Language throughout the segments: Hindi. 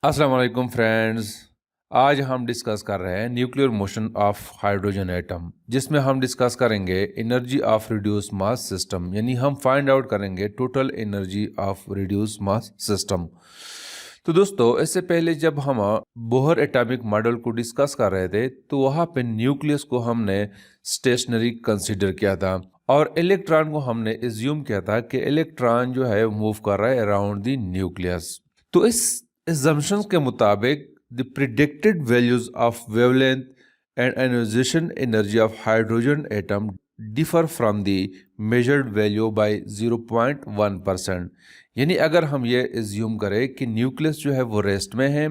अस्सलाम वालेकुम फ्रेंड्स। आज हम डिस्कस कर रहे हैं nuclear motion of hydrogen atom, जिसमें हम डिस्कस करेंगे energy of reduce mass system, यानी हम फाइंड आउट करेंगे total energy of reduce mass system. तो दोस्तों, इससे पहले जब हम बोहर एटॉमिक मॉडल को डिस्कस कर रहे थे तो वहाँ पे न्यूक्लियस को हमने स्टेशनरी कंसीडर किया था और इलेक्ट्रॉन को हमने एज्यूम किया था कि इलेक्ट्रॉन जो है मूव कर रहा है अराउंड द न्यूक्लियस। तो इस assumptions के मुताबिक the predicted values of wavelength and ionization energy of hydrogen atom differ from the measured value by 0.1%। यानी अगर हम ये एज्यूम करें कि न्यूक्लियस जो है वो रेस्ट में है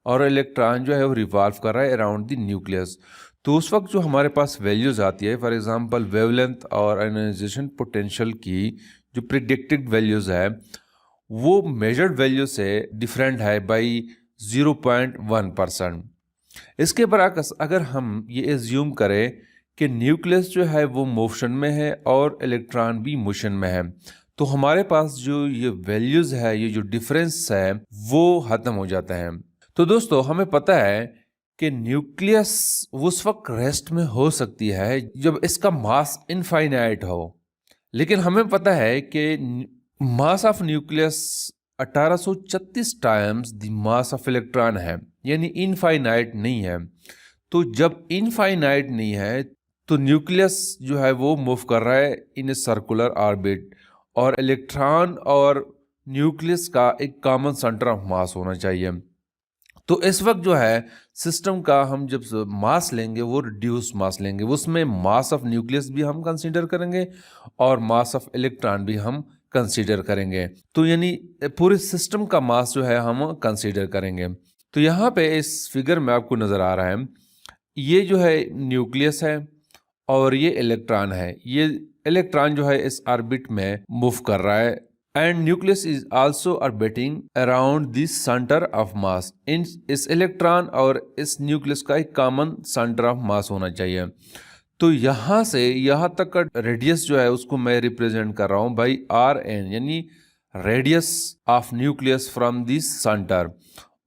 और इलेक्ट्रॉन जो है वो रिवॉल्व कर रहा है अराउंड द न्यूक्लियस, तो उस वक्त जो हमारे पास वैल्यूज आती है, फॉर एग्जांपल वेवलेंथ और आयोनाइजेशन पोटेंशियल की जो प्रिडिक्टेड वैल्यूज है वो मेजर्ड वैल्यू से डिफरेंट है बाई 0.1%। इसके बरअक्स अगर हम ये एज्यूम करें कि न्यूक्लियस जो है वो मोशन में है और इलेक्ट्रॉन भी मोशन में है, तो हमारे पास जो ये वैल्यूज़ है, ये जो डिफरेंस है वो ख़त्म हो जाते हैं। तो दोस्तों, हमें पता है कि न्यूक्लियस उस वक्त रेस्ट में हो सकती है जब इसका मास इनफाइनाइट हो, लेकिन हमें पता है कि mass of nucleus 1836 times the mass of electron है, यानी इनफाइनाइट नहीं है। तो जब इनफाइनाइट नहीं है तो न्यूक्लियस जो है वो मूव कर रहा है इन ए सर्कुलर ऑर्बिट, और इलेक्ट्रॉन और न्यूक्लियस का एक कॉमन सेंटर ऑफ मास होना चाहिए। तो इस वक्त जो है सिस्टम का हम जब मास लेंगे वो रिड्यूस मास लेंगे, उसमें मास ऑफ न्यूक्लियस भी हम कंसीडर करेंगे और मास ऑफ इलेक्ट्रॉन भी हम कंसीडर करेंगे। तो यानी पूरे सिस्टम का मास जो है हम कंसीडर करेंगे। तो यहाँ पे इस फिगर में आपको नज़र आ रहा है, ये जो है न्यूक्लियस है और ये इलेक्ट्रॉन है। ये इलेक्ट्रॉन जो है इस ऑर्बिट में मूव कर रहा है and nucleus is also orbiting around this centre of मास। इस इलेक्ट्रॉन और इस न्यूक्लियस का एक कॉमन सेंटर ऑफ मास होना चाहिए। तो यहाँ से यहाँ तक का रेडियस जो है उसको मैं रिप्रेजेंट कर रहा हूँ बाई आर एन, यानी radius of nucleus from this centre,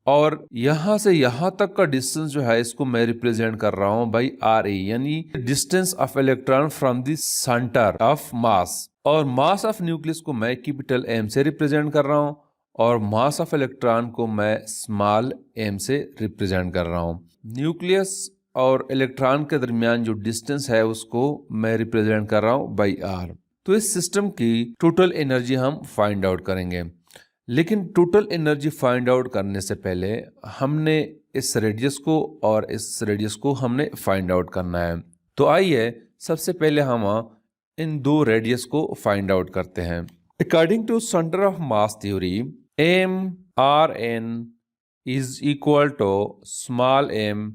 और यहाँ से यहाँ तक का डिस्टेंस जो है इसको मैं रिप्रेजेंट कर रहा हूँ बाई आर ए, यानी distance of electron from this centre of मास। और मास ऑफ न्यूक्लियस को मैं कैपिटल एम से रिप्रेजेंट कर रहा हूँ और मास ऑफ इलेक्ट्रॉन को मैं स्मॉल एम से रिप्रेजेंट कर रहा हूँ। न्यूक्लियस और इलेक्ट्रॉन के दरमियान जो डिस्टेंस है उसको मैं रिप्रेजेंट कर रहा हूँ बाई आर। तो इस सिस्टम की टोटल एनर्जी हम फाइंड आउट करेंगे, लेकिन टोटल एनर्जी फाइंड आउट करने से पहले हमने इस रेडियस को और इस रेडियस को हमने फाइंड आउट करना है। तो आइए सबसे पहले हम इन दो रेडियस को फाइंड आउट करते हैं। According to centre of mass theory, M R N is equal to small M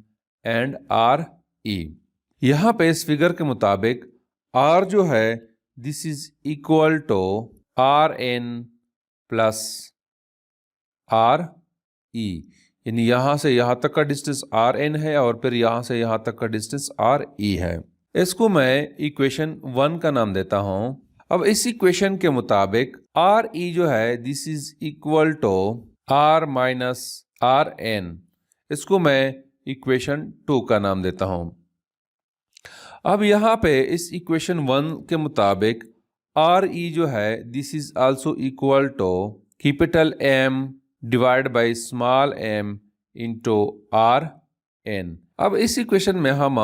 and R E. यहाँ पे इस फिगर के मुताबिक आर जो है this is equal to R N plus R E, यानी यहाँ से यहाँ तक का डिस्टेंस आर एन है और फिर यहाँ से यहाँ तक का डिस्टेंस आर ई है। इसको मैं इक्वेशन 1 का नाम देता हूँ। अब इस इक्वेशन के मुताबिक आर ई जो है this is equal to R minus R N, इसको मैं इक्वेशन 2 का नाम देता हूँ। अब यहाँ पे इस इक्वेशन 1 के मुताबिक आर ई जो है this is also equal to capital M divide by small M into R N. अब इस इक्वेशन में हम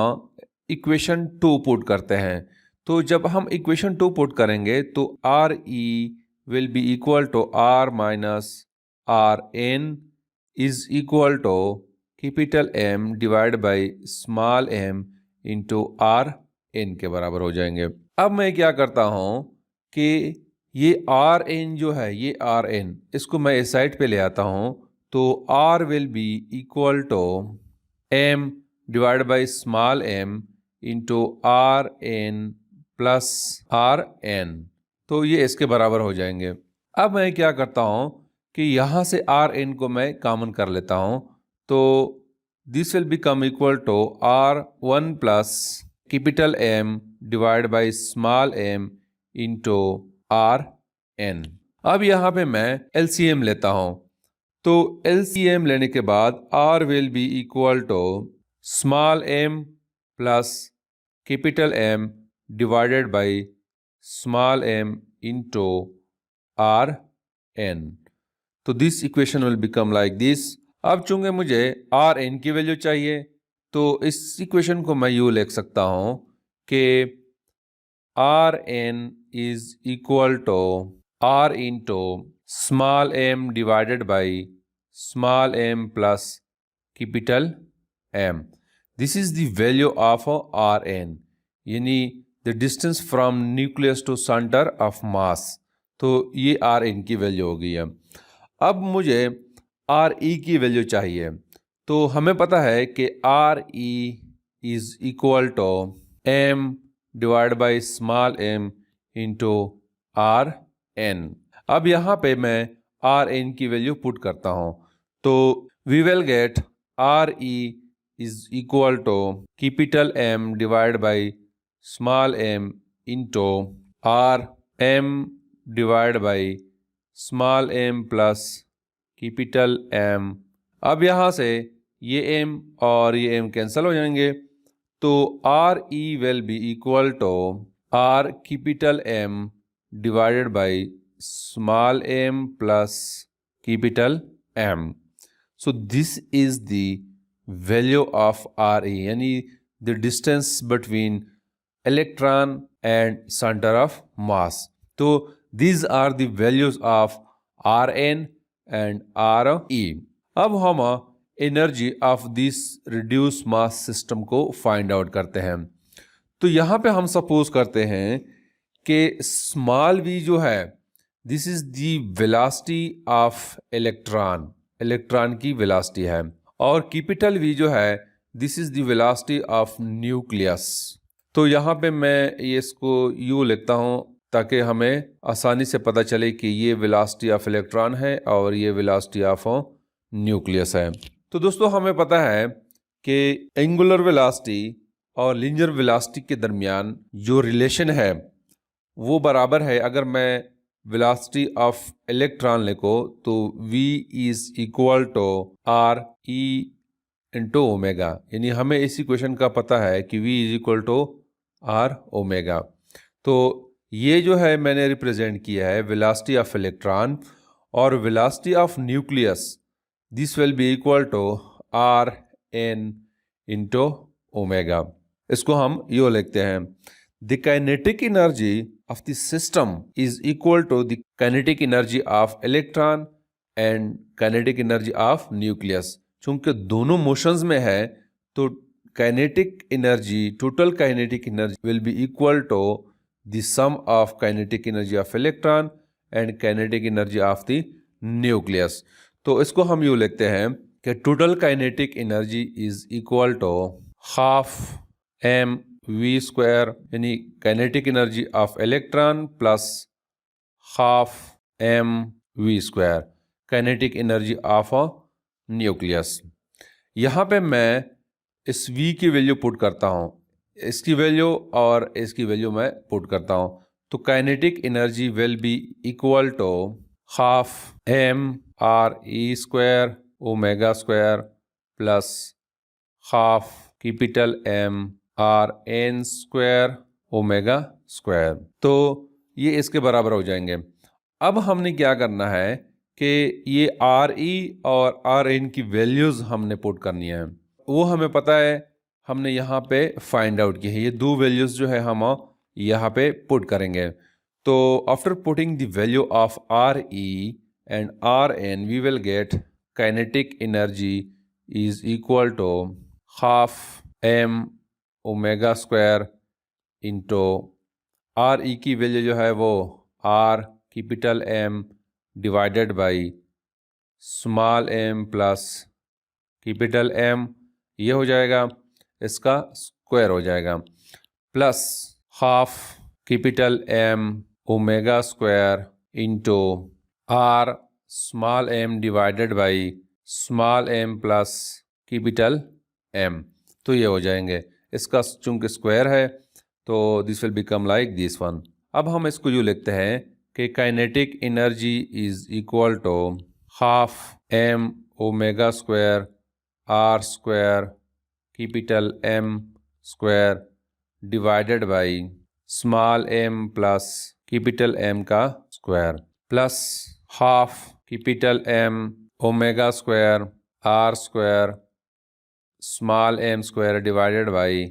इक्वेशन 2 पुट करते हैं। तो जब हम इक्वेशन 2 पुट करेंगे तो R E will be equal to R minus R N is equal to capital M divide by small M into R N के बराबर हो जाएंगे। अब मैं क्या करता हूँ कि ये आर एन जो है, ये आर एन, इसको मैं इस साइड पे ले आता हूँ। तो R will be equal to M divide by small M into R N plus R N, तो ये इसके बराबर हो जाएंगे। अब मैं क्या करता हूँ कि यहाँ से आर एन को मैं कॉमन कर लेता हूँ, तो this will become equal to R one plus capital M divide by small M into R N. अब यहाँ पे मैं एलसीएम लेता हूँ, तो LCM लेने के बाद R will be equal to small m plus capital M divided by small m into Rn। तो this equation will become like this. अब चूंकि मुझे Rn की वैल्यू चाहिए तो इस इक्वेशन को मैं यूँ लिख सकता हूँ कि Rn is equal to R into small m divided by small m plus capital M। This is the value of Rn, यानी the distance from nucleus to centre of mass. तो ये Rn की वैल्यू हो गई है। अब मुझे Re की वैल्यू चाहिए। तो हमें पता है कि Re is equal to m divide by small m into Rn। अब यहाँ पे मैं Rn की वैल्यू पुट करता हूँ, तो we will get Re is equal to capital M divide by small m into Rm divide by small m plus capital M। अब यहाँ से ये m और ये m कैंसिल हो जाएंगे, तो Re will be equal to R capital M divided by small m plus capital M। So this is the value of Re, यानी the distance between electron and center of mass। तो these are the values of Rn and Re। अब हम energy of this reduce mass system को फाइंड आउट करते हैं। तो यहाँ पे हम सपोज करते हैं कि स्मॉल v जो है this is the velocity of electron, electron की वेलोसिटी है, और कैपिटल V जो है this is the velocity of nucleus. तो यहाँ पे मैं ये इसको यूँ लिखता हूँ ताकि हमें आसानी से पता चले कि ये वेलोसिटी ऑफ इलेक्ट्रॉन है और ये वेलोसिटी ऑफ न्यूक्लियस है। तो दोस्तों हमें पता है कि एंगुलर वेलोसिटी और लीनियर वेलोसिटी के दरमियान जो रिलेशन है वो बराबर है। अगर मैं वेलोसिटी ऑफ इलेक्ट्रॉन लिखो तो V is equal to RE into omega, यानी हमें इस इक्वेशन का पता है कि V is equal to R omega. तो ये जो है मैंने रिप्रेजेंट किया है वेलोसिटी ऑफ इलेक्ट्रॉन, और velocity of nucleus this will be equal to Rn into omega. इसको हम यो लिखते हैं the kinetic energy of the system is equal to the kinetic energy of electron and kinetic energy of nucleus। चूंकि दोनों मोशंस में है तो kinetic energy, total kinetic energy will be equal to the some of kinetic energy of electron and kinetic energy of the nucleus. तो इसको हम यूँ लिखते हैं कि total kinetic energy is equal to half m v square, यानी kinetic energy of electron plus half m v square kinetic energy of nucleus. यहाँ पे मैं इस v की वैल्यू पुट करता हूँ, इसकी वैल्यू और इसकी वैल्यू मैं पुट करता हूँ, तो kinetic energy will be equal to half m RE square omega square plus half capital M Rn square omega square. तो ये इसके बराबर हो जाएंगे। अब हमने क्या करना है कि ये Re और Rn की वैल्यूज़ हमने पुट करनी है, वो हमें पता है, हमने यहाँ पे फाइंड आउट की है। ये दो वैल्यूज़ जो है हम यहाँ पे पुट करेंगे। तो after putting the value of Re and Rn we will get kinetic energy is equal to half m omega square into Re की वैल्यू जो है वो R capital M divided by small m plus capital M, ये हो जाएगा, इसका स्क्वायर हो जाएगा, plus half capital M omega square into R small m divided by small m plus capital M। तो ये हो जाएंगे, इसका चूंकि स्क्वायर है तो this will become like this one. अब हम इसको यूँ लिखते हैं कि kinetic energy is equal to half m omega square r square capital M square divided by small m plus capital M का square plus half capital M omega square r square small m square divided by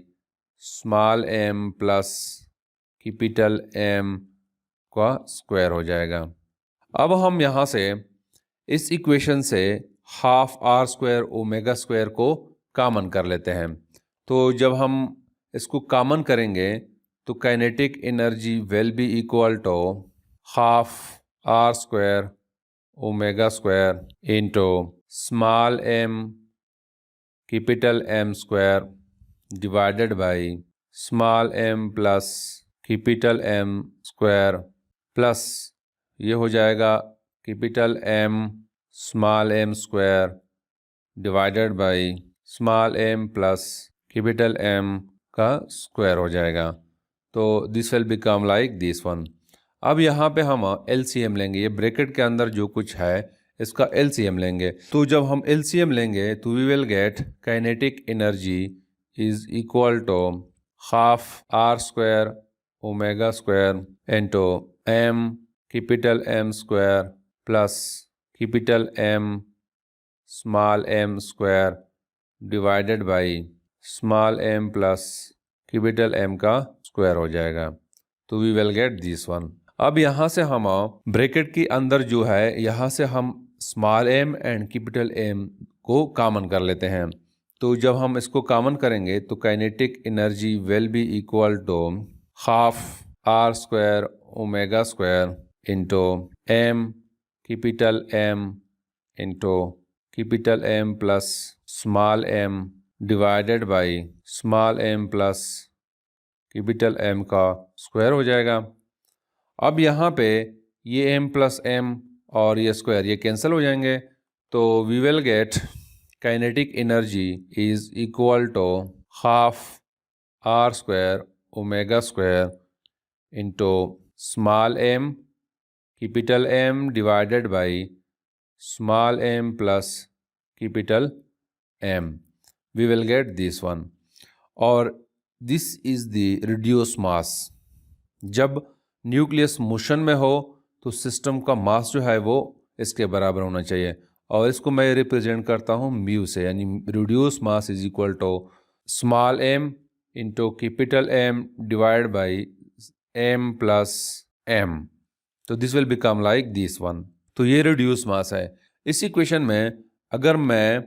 small m plus capital M का स्क्वायर हो जाएगा। अब हम यहाँ से इस इक्वेशन से half r square omega square को कॉमन कर लेते हैं। तो जब हम इसको कॉमन करेंगे तो kinetic energy will be equal to half r square omega square into small m capital M square divided by small m plus capital M square plus ये हो जाएगा capital M small m square divided by small m plus capital M का स्क्वायर हो जाएगा। तो this will become like this one. अब यहाँ पे हम LCM लेंगे, ये ब्रैकेट के अंदर जो कुछ है इसका LCM लेंगे। तो जब हम LCM लेंगे तो we will get kinetic energy is equal to half r square omega square into m capital M square plus capital M small m square divided by small m plus capital M का स्क्वायर हो जाएगा। तो we will get this one. अब यहाँ से हम ब्रैकेट के अंदर जो है यहाँ से हम small m and capital M को कॉमन कर लेते हैं। तो जब हम इसको कॉमन करेंगे तो kinetic energy will be equal to half r square omega square into m capital M into capital M plus small m divided by small m plus capital M का स्क्वायर हो जाएगा। अब यहाँ पे ये m प्लस m और ये स्क्वायर ये कैंसिल हो जाएंगे। तो we will get kinetic energy is equal to half r square omega square into small m capital M divided by small m plus capital M। We will get this one. और दिस इज़ द रिड्यूस मास। जब न्यूक्लियस मोशन में हो तो सिस्टम का मास जो है वो इसके बराबर होना चाहिए, और इसको मैं रिप्रेजेंट करता हूँ म्यू से, यानी reduce mass is equal to small m into capital M divide by m plus m। तो this will become like this one. तो ये रिड्यूस मास है। इस इक्वेशन में अगर मैं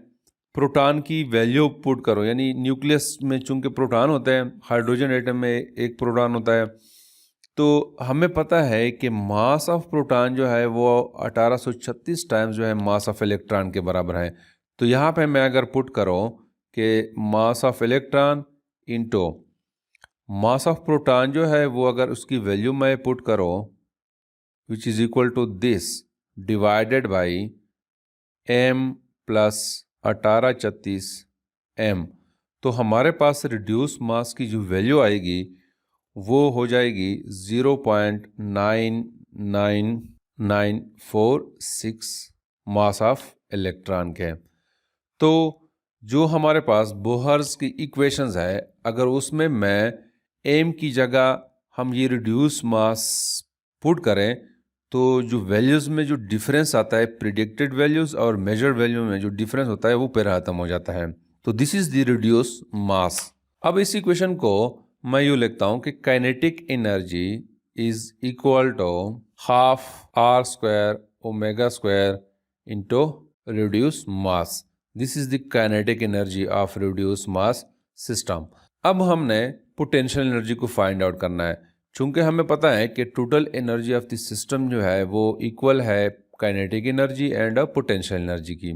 प्रोटॉन की वैल्यू पुट करो, यानी न्यूक्लियस में चूंकि प्रोटॉन होते हैं, हाइड्रोजन एटम में एक प्रोटॉन होता है, तो हमें पता है कि मास ऑफ प्रोटॉन जो है वो 1836 टाइम्स जो है मास ऑफ इलेक्ट्रॉन के बराबर है। तो यहाँ पे मैं अगर पुट करूँ कि mass of electron into mass of proton जो है वो अगर उसकी वैल्यू मैं पुट करूँ which is equal to this divided by m plus 1836 m, तो हमारे पास रिड्यूस मास की जो वैल्यू आएगी वो हो जाएगी 0.99946 मास ऑफ इलेक्ट्रॉन के। तो जो हमारे पास बोहर्स की इक्वेशंस है, अगर उसमें मैं m की जगह हम ये रिड्यूस मास पुट करें तो जो वैल्यूज़ में जो डिफरेंस आता है, प्रिडिक्टेड वैल्यूज़ और मेजर्ड वैल्यू में जो डिफरेंस होता है वो फिर खत्म हो जाता है। तो this is the reduce mass. अब इस इक्वेशन को मैं यूँ लिखता हूँ कि kinetic energy is equal to half r square omega square into reduce mass. This is the kinetic energy of reduce mass system. अब हमने पोटेंशियल एनर्जी को फाइंड आउट करना है। चूंकि हमें पता है कि total energy of the system जो है वो इक्वल है kinetic energy and potential energy की।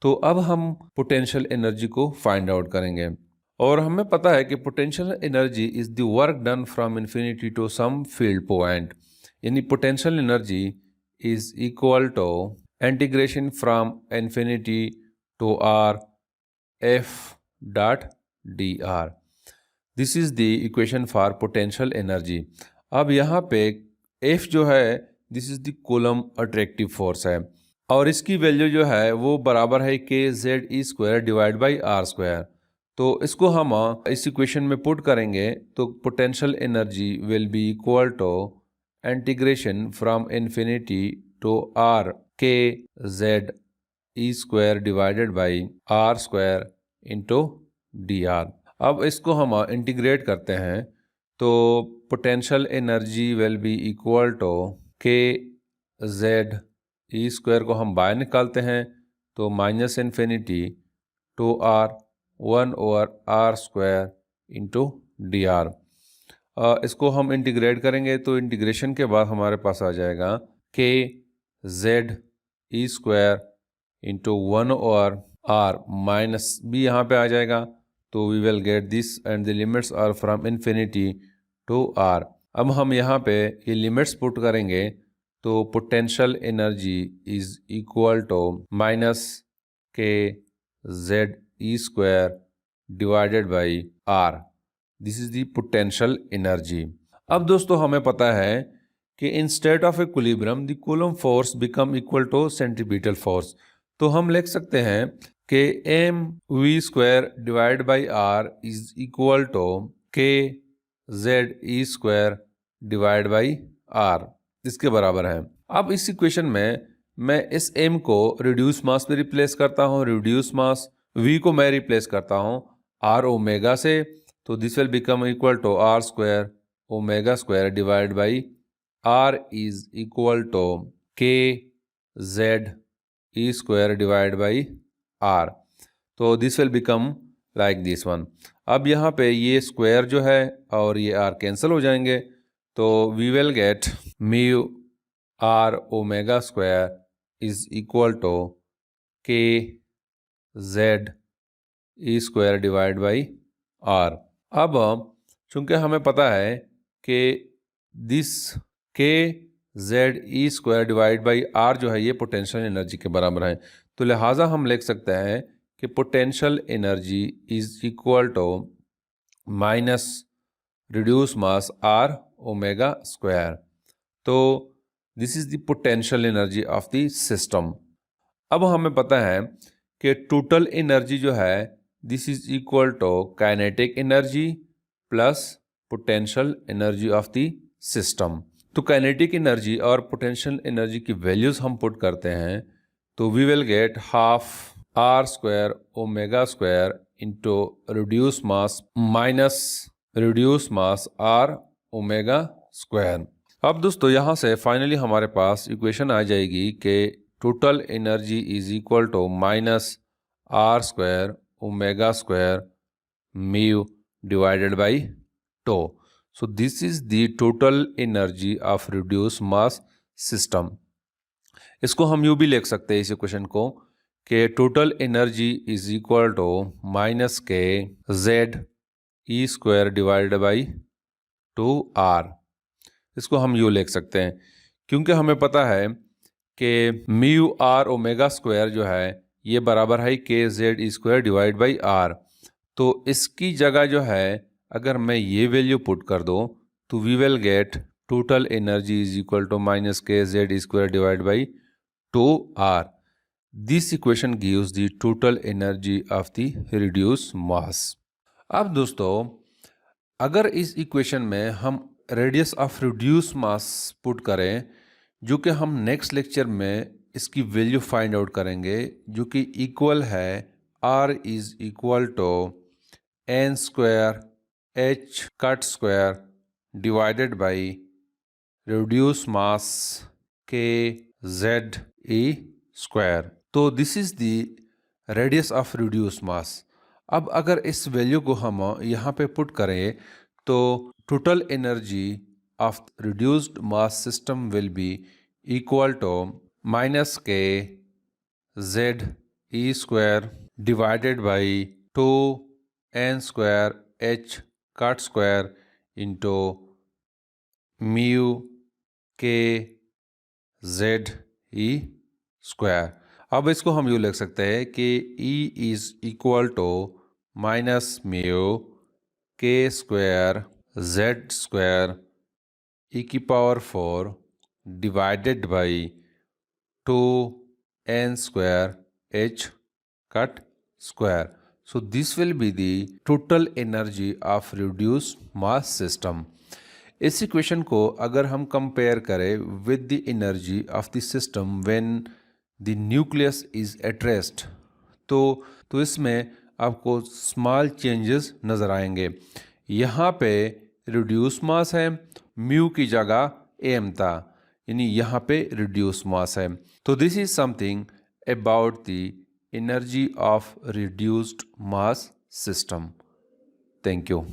तो अब हम पोटेंशियल एनर्जी को फाइंड आउट करेंगे, और हमें पता है कि potential energy is the work done from infinity to some field point, यानी potential energy is equal to integration from infinity to r f dot dr। This is the equation for potential energy. अब यहाँ पे F जो है this is the coulomb attractive force है। और इसकी वैल्यू जो है वो बराबर है K Z E square divide by are square. तो इसको हम इस इक्वेशन में पुट करेंगे तो potential energy will be equal to integration from infinity to are के Z E square divided by are square into D R. अब इसको हम इंटीग्रेट करते हैं तो potential energy will be equal to के जेड ई स्क्वायर को हम बाहर निकालते हैं तो minus infinity to are 1/r square into D R. इसको हम इंटीग्रेट करेंगे तो इंटीग्रेशन के बाद हमारे पास आ जाएगा के Z E square into 1/r minus B यहाँ पे आ जाएगा तो we will get this and the limits are from infinity to are. अब हम यहाँ पे ये लिमिट्स पुट करेंगे तो potential energy is equal to minus K Z E square divided by are. This is the potential energy. अब दोस्तों हमें पता है कि इन state of equilibrium the coulomb force become equal to centripetal force. तो हम लिख सकते हैं कि M we square divide by are is equal to के Z E square divide by are, इसके बराबर है। अब इस इक्वेशन में मैं इस m को रिड्यूस मास में रिप्लेस करता हूँ, रिड्यूस मास v को मैं रिप्लेस करता हूँ r ओमेगा से, तो this will become equal to r square omega square divide by r is equal to k z e square divide by r। तो this will become like this one. अब यहाँ पे ये स्क्वायर जो है और ये r कैंसिल हो जाएंगे तो we will gate mu R omega square is equal to के Z E square divide by are. अब चूंकि हमें पता है कि दिस के Z E square divide by are जो है ये पोटेंशियल एनर्जी के बराबर है, तो लिहाजा हम लिख सकते हैं कि potential energy is equal to minus reduce mass R omega square. तो this is the potential energy of the system. अब हमें पता है कि टोटल एनर्जी जो है this is equal to kinetic energy plus potential energy of the system. तो काइनेटिक एनर्जी और पोटेंशियल एनर्जी की वैल्यूज हम पुट करते हैं तो we will gate half are square omega square into reduce mass minus reduce mass R omega square. अब दोस्तों यहाँ से फाइनली हमारे पास इक्वेशन आ जाएगी कि total energy is equal to minus R square omega square mu divided by two. So this is the total energy of reduce mass system. इसको हम यूँ भी लिख सकते हैं इस इक्वेशन को कि total energy is equal to minus K Z E square divided by to are. इसको हम यूँ लिख सकते हैं क्योंकि हमें पता है कि म्यू आर ओमेगा स्क्वायर जो है ये बराबर है K Z E square divide by R. तो इसकी जगह जो है अगर मैं ये वैल्यू पुट कर दूँ तो we will get total energy is equal to minus K Z E square divide by two are. This equation gives the total energy of the reduce mass. अब दोस्तों अगर इस इक्वेशन में हम radius of reduce mass put करें जो कि हम नेक्स्ट लेक्चर में इसकी वैल्यू फाइंड आउट करेंगे जो कि इक्वल है r is equal to n square h cut square divided by reduce mass k z e square. तो this is the radius of reduce mass. अब अगर इस वैल्यू को हम यहाँ पे पुट करें तो total energy of reduced mass system will be equal to minus K Z E square divided by two N square H cut square into mu K Z E square. अब इसको हम यूँ लिख सकते हैं कि E is equal to minus mu K square Z square e की power 4 divided by two n square h cut square. So this will be the total energy of reduced mass system. इस इक्वेशन को अगर हम कंपेयर करें with the energy of the system when the nucleus is at rest, तो इसमें आपको स्मॉल चेंजेस नज़र आएंगे. यहाँ पे रिड्यूस मास है, म्यू की जगह एम था, यानी यहाँ पे रिड्यूस मास है. तो this is something about the energy of reduced mass system. Thank you.